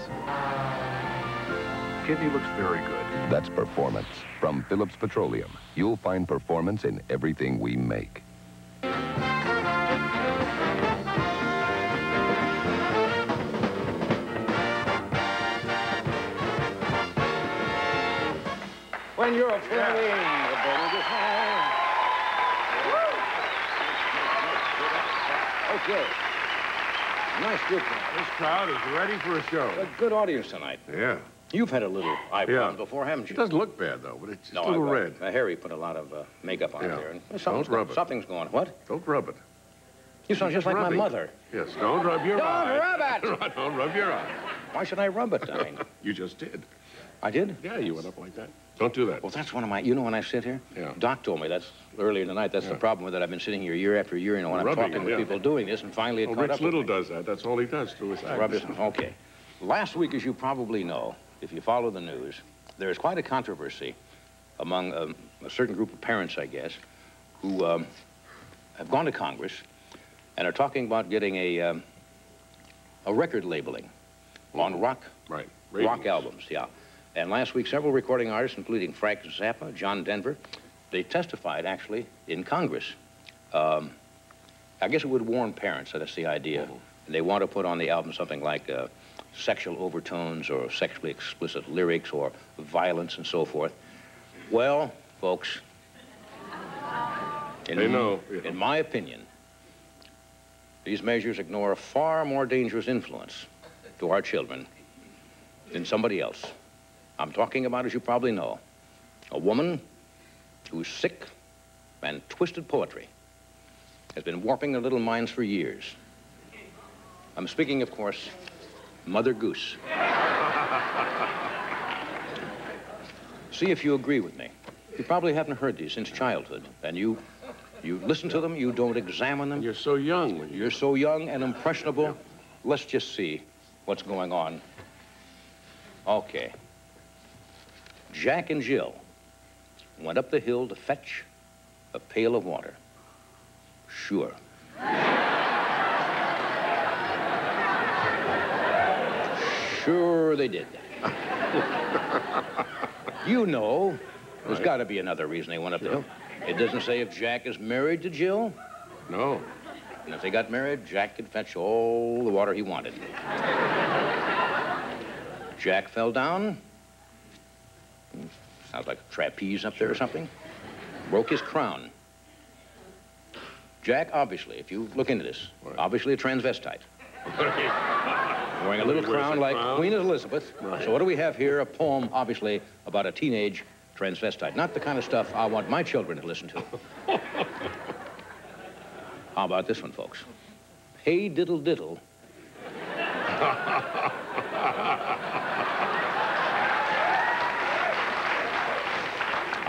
Kidney looks very good. That's performance. From Phillips Petroleum, you'll find performance in everything we make. When you're a flirting, the boat is high. Okay. Nice group now. This crowd is ready for a show. A good audience tonight. Yeah. You've had a little eyebrows before, haven't you? It doesn't look bad, though, but it's just a little red. Harry put a lot of makeup on there. And Don't rub it. Something's going on. What? Don't rub it. You sound just like my rubbing. mother. Yes, don't rub your eye. Don't rub it! Don't rub your eye. Why should I rub it? I mean, you just did. I did? Yeah, you went up like that. Don't do that. Well, that's one of my... You know when I sit here? Yeah. Doc told me that's earlier tonight. That's the problem with it. I've been sitting here year after year, you know, when I'm Rubbing, talking with people doing this, and finally it caught Rich up Little with me. does that. That's all he does through his eyes. Rub his... Okay. Last week, as you probably know, if you follow the news, there's quite a controversy among a certain group of parents, I guess, who have gone to Congress and are talking about getting a record labeling on rock albums, yeah. And last week, several recording artists, including Frank Zappa, John Denver, they testified, actually, in Congress. I guess it would warn parents, that's the idea. And they want to put on the album something like sexual overtones or sexually explicit lyrics or violence and so forth. Well, folks, in my opinion, these measures ignore a far more dangerous influence to our children than somebody else. I'm talking about, as you probably know, a woman whose sick and twisted poetry has been warping their little minds for years. I'm speaking, of course, Mother Goose. See if you agree with me. You probably haven't heard these since childhood, and you listen to them, you don't examine them. You're so young. You're so young and impressionable. Yeah. Let's just see what's going on. Okay. Jack and Jill went up the hill to fetch a pail of water. Sure. Sure they did. You know, there's got to be another reason they went up the hill. It doesn't say if Jack is married to Jill. No. And if they got married, Jack could fetch all the water he wanted. Jack fell down. Sounds like a trapeze up there or something. Broke his crown. Jack, obviously, if you look into this, obviously a transvestite. Wearing a little crown like Queen Elizabeth. Right. So what do we have here? A poem, obviously, about a teenage transvestite. Not the kind of stuff I want my children to listen to. How about this one, folks? Hey, diddle, diddle.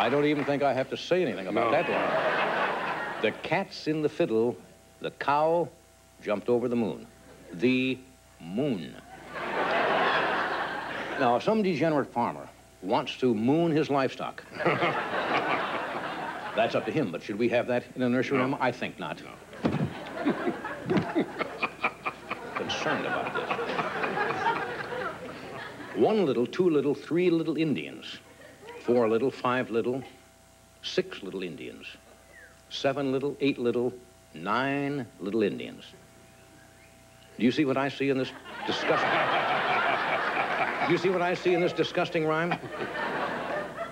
I don't even think I have to say anything about that one. The cat's in the fiddle, the cow jumped over the moon. The moon. Now, if some degenerate farmer wants to moon his livestock, that's up to him, but should we have that in a nursery room? I think not. No. Concerned about this. 1 little, 2 little, 3 little Indians. 4 little, 5 little, 6 little Indians. 7 little, 8 little, 9 little Indians. Do you see what I see in this disgusting... Do you see what I see in this disgusting rhyme?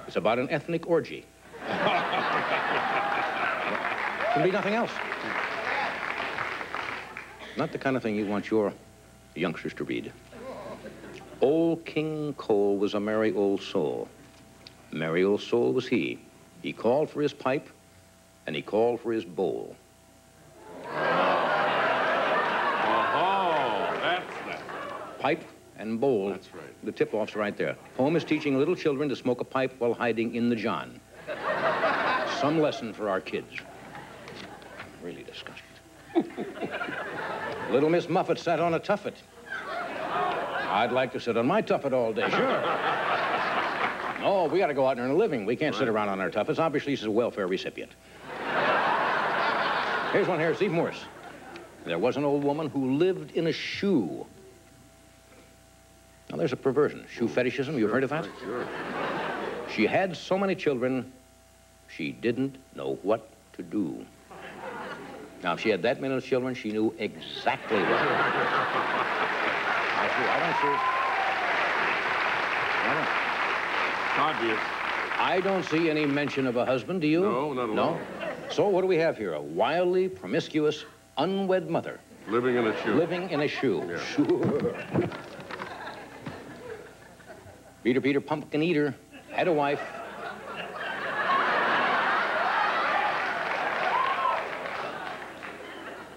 It's about an ethnic orgy. Can be nothing else. Not the kind of thing you want your youngsters to read. Old King Cole was a merry old soul. Merry old soul was he. He called for his pipe, and he called for his bowl. Oh, that's that. Pipe and bowl. That's right. The tip-off's right there. Poem is teaching little children to smoke a pipe while hiding in the John. Some lesson for our kids. Really disgusting. Little Miss Muffet sat on a tuffet. I'd like to sit on my tuffet all day, sure. No, we got to go out and earn a living. We can't sit around on our tuffets. Obviously, she's a welfare recipient. Here's one here, it's even worse. There was an old woman who lived in a shoe. Now, there's a perversion. Shoe fetishism, you've heard of that? Sure. She had so many children, she didn't know what to do. Now, if she had that many children, she knew exactly what to do. Obvious. I don't see any mention of a husband, do you? No, not at all. So what do we have here? A wildly promiscuous, unwed mother. Living in a shoe. Living in a shoe. Yeah. Sure. Peter, Peter, pumpkin eater, had a wife.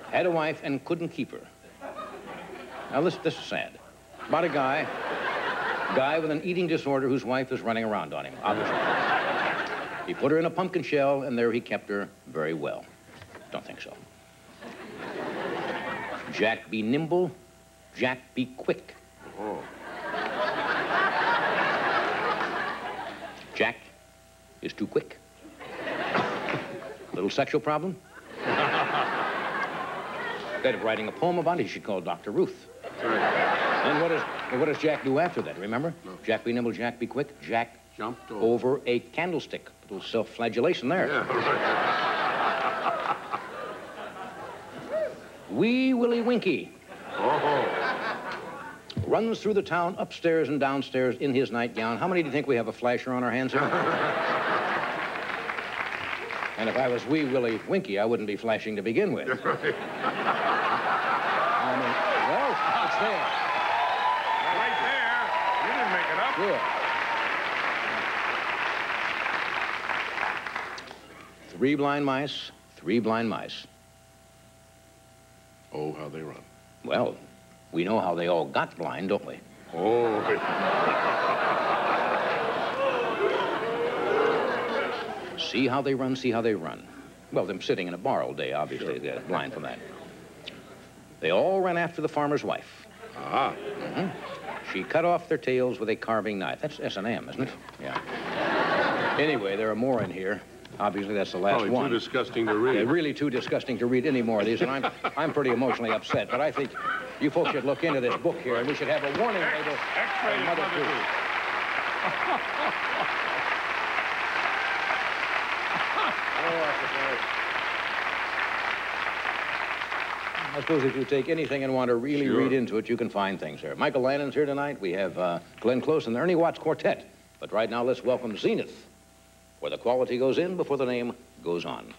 Had a wife and couldn't keep her. Now, this is sad. About a guy with an eating disorder whose wife is running around on him, obviously. He put her in a pumpkin shell, and there he kept her very well. Don't think so. Jack be nimble, Jack be quick. Oh. Jack is too quick. Little sexual problem? Instead of writing a poem about it, he should call Dr. Ruth. And what does Jack do after that, remember? No. Jack be nimble, Jack be quick. Jack jumped over a candlestick. A little self-flagellation there. Yeah, right. Wee Willie Winky. Oh. Runs through the town, upstairs and downstairs in his nightgown. How many do you think we have a flasher on our hands here? And if I was Wee Willie Winky, I wouldn't be flashing to begin with. That's right. Well, it's there. Right there. You didn't make it up. Good. 3 blind mice, 3 blind mice. Oh, how they run. Well, we know how they all got blind, don't we? Oh. See how they run, see how they run. Well, them sitting in a bar all day, obviously, sure. They're blind from that. They all ran after the farmer's wife. Ah. Mm-hmm. She cut off their tails with a carving knife. That's S&M, isn't it? Yeah. Anyway, there are more in here. Obviously, that's the last Probably one. too disgusting to read. They're really too disgusting to read any more of these, and I'm pretty emotionally upset. But I think you folks should look into this book here, and we should have a warning label. X-rated Mother Goose. I suppose if you take anything and want to really Sure. read into it, you can find things there. Michael Lannon's here tonight. We have Glenn Close and the Ernie Watts Quartet. But right now, let's welcome Zenith, where the quality goes in before the name goes on.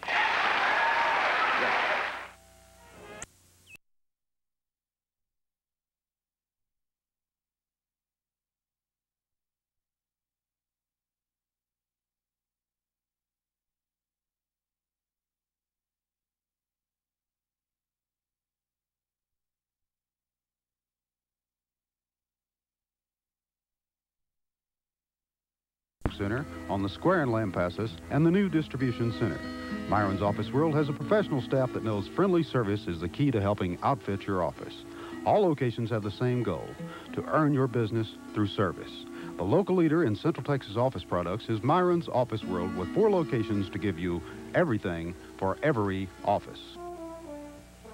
Center on the square in Lampasas and the new distribution center. Myron's Office World has a professional staff that knows friendly service is the key to helping outfit your office. All locations have the same goal, to earn your business through service. The local leader in Central Texas office products is Myron's Office World with 4 locations to give you everything for every office.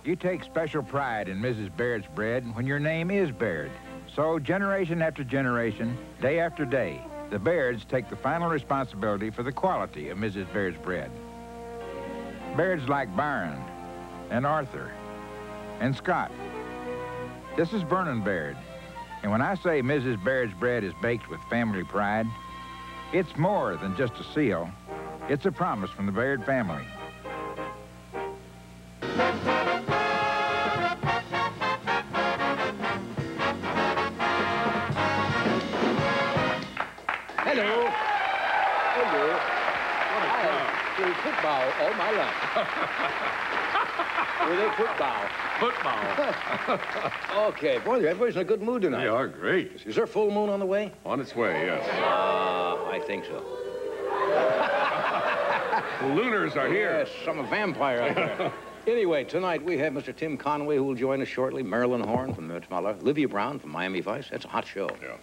You take special pride in Mrs. Baird's bread when your name is Baird. So generation after generation, day after day, the Bairds take the final responsibility for the quality of Mrs. Baird's bread. Bairds like Byron and Arthur and Scott. This is Vernon Baird, and when I say Mrs. Baird's bread is baked with family pride, it's more than just a seal. It's a promise from the Baird family. Hello. Hello. What a crowd. I played football all my life. With a football. Football. Okay, boy, everybody's in a good mood tonight. They are great. Is there a full moon on the way? On its way, yes. I think so. The lunars are here. Yes, I'm a vampire out there. Anyway, tonight we have Mr. Tim Conway, who will join us shortly, Marilyn Horn from Muller, Olivia Brown from Miami Vice. That's a hot show. Yeah.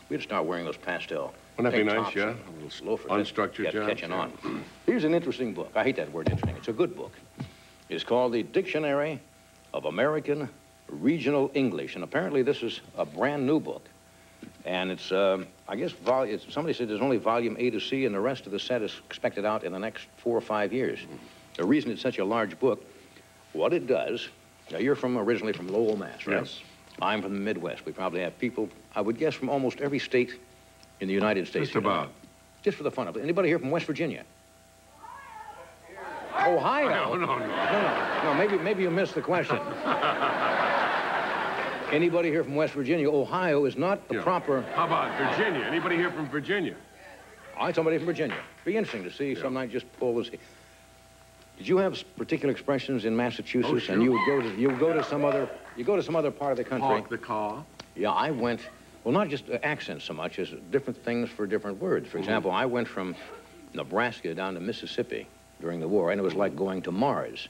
We'd start wearing those pastel. Wouldn't that be nice, tops, yeah? A little slow for Unstructured jobs. jobs, Catching yeah. on. Here's an interesting book. I hate that word interesting. It's a good book. It's called The Dictionary of American Regional English. And apparently this is a brand new book. And it's, I guess, somebody said there's only volume A to C, and the rest of the set is expected out in the next 4 or 5 years. The reason it's such a large book, what it does, now you're originally from Lowell, Mass, right? Yes. I'm from the Midwest. We probably have people, I would guess, from almost every state in the United States. Just about. Just for the fun of it. Anybody here from West Virginia? Ohio? No, maybe you missed the question. Anybody here from West Virginia? Ohio is not the proper... How about Virginia? Anybody here from Virginia? Somebody from Virginia. Be interesting to see. Some night just pull this... Did you have particular expressions in Massachusetts? Oh, sure. And you would go to some other part of the country? Park the car. Yeah, I went... Well, not just accents so much as different things for different words. For example, I went from Nebraska down to Mississippi during the war, and it was like going to Mars.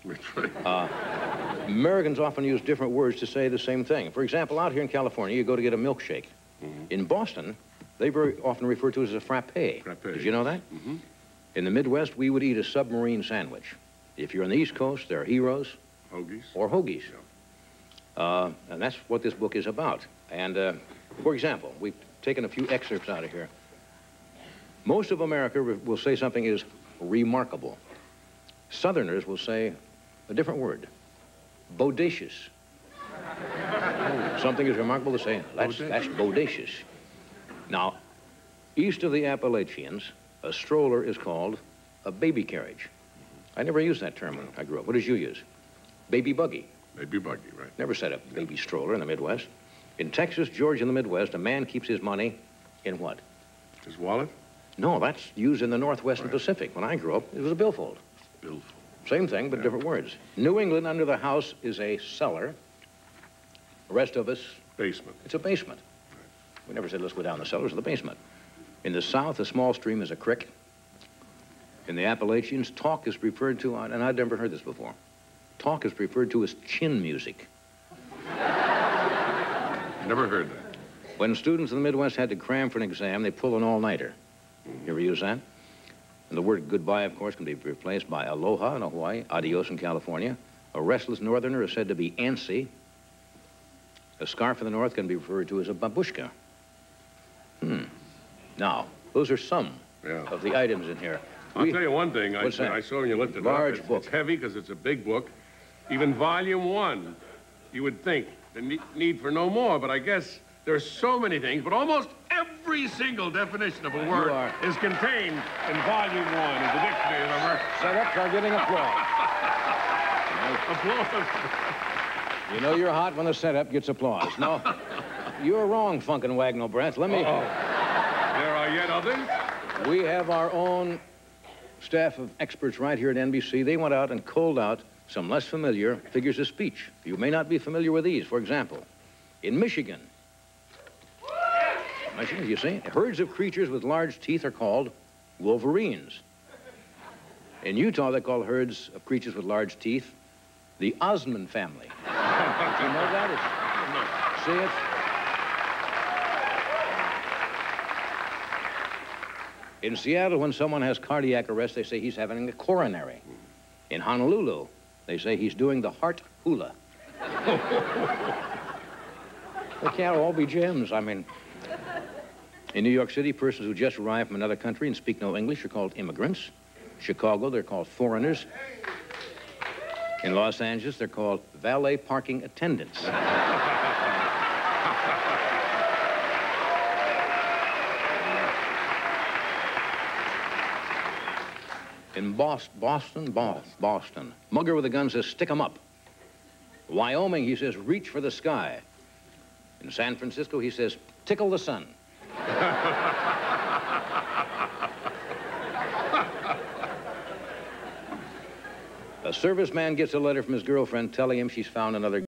Americans often use different words to say the same thing. For example, out here in California, you go to get a milkshake. In Boston, they very often refer to it as a frappe. Did you know that? In the Midwest, we would eat a submarine sandwich. If you're on the East Coast, there are heroes. Hoagies. Or hoagies. And that's what this book is about. And, for example, we've taken a few excerpts out of here. Most of America will say something is remarkable. Southerners will say a different word. Bodacious. Something is remarkable to say, that's bodacious. Now, east of the Appalachians, a stroller is called a baby carriage. I never used that term when I grew up. What did you use? Baby buggy. Baby buggy, right. Never said a baby stroller in the Midwest. In Texas, Georgia, and the Midwest, a man keeps his money in what? His wallet? No, that's used in the Northwest and Pacific. When I grew up, it was a billfold. Billfold. Same thing, but different words. New England, under the house, is a cellar. The rest of us... Basement. It's a basement. We never said, let's go down the cellars of the basement. In the South, a small stream is a creek. In the Appalachians, talk is referred to, and I'd never heard this before, talk is referred to as chin music. Never heard that. When students in the Midwest had to cram for an exam, they pull an all-nighter. You ever use that? And the word goodbye, of course, can be replaced by aloha in Hawaii, adios in California. A restless northerner is said to be antsy. A scarf in the north can be referred to as a babushka. Now, those are some of the items in here. I'll tell you one thing. I saw when you lifted it up. Large book. It's heavy because it's a big book. Even volume 1, you would think the need for no more, but I guess there's so many things, but almost every single definition of a word is contained in volume 1 of the Dictionary of American. Set up for giving applause. Applause. You know you're hot when the setup gets applause. No, you're wrong, Funkin' Wagnall Breath. Let me... There are yet others? We have our own staff of experts right here at NBC. They went out and culled out some less familiar figures of speech. You may not be familiar with these. For example, in Michigan, you see, herds of creatures with large teeth are called wolverines. In Utah, they call herds of creatures with large teeth the Osmond family. Do you know that? See it? In Seattle, when someone has cardiac arrest, they say he's having a coronary. In Honolulu, they say he's doing the heart hula. They can't all be gems. I mean, in New York City, persons who just arrived from another country and speak no English are called immigrants. Chicago, they're called foreigners. In Los Angeles, they're called valet parking attendants. In Boston, mugger with a gun says, stick 'em up. Wyoming, he says, reach for the sky. In San Francisco, he says, tickle the sun. serviceman gets a letter from his girlfriend telling him she's found another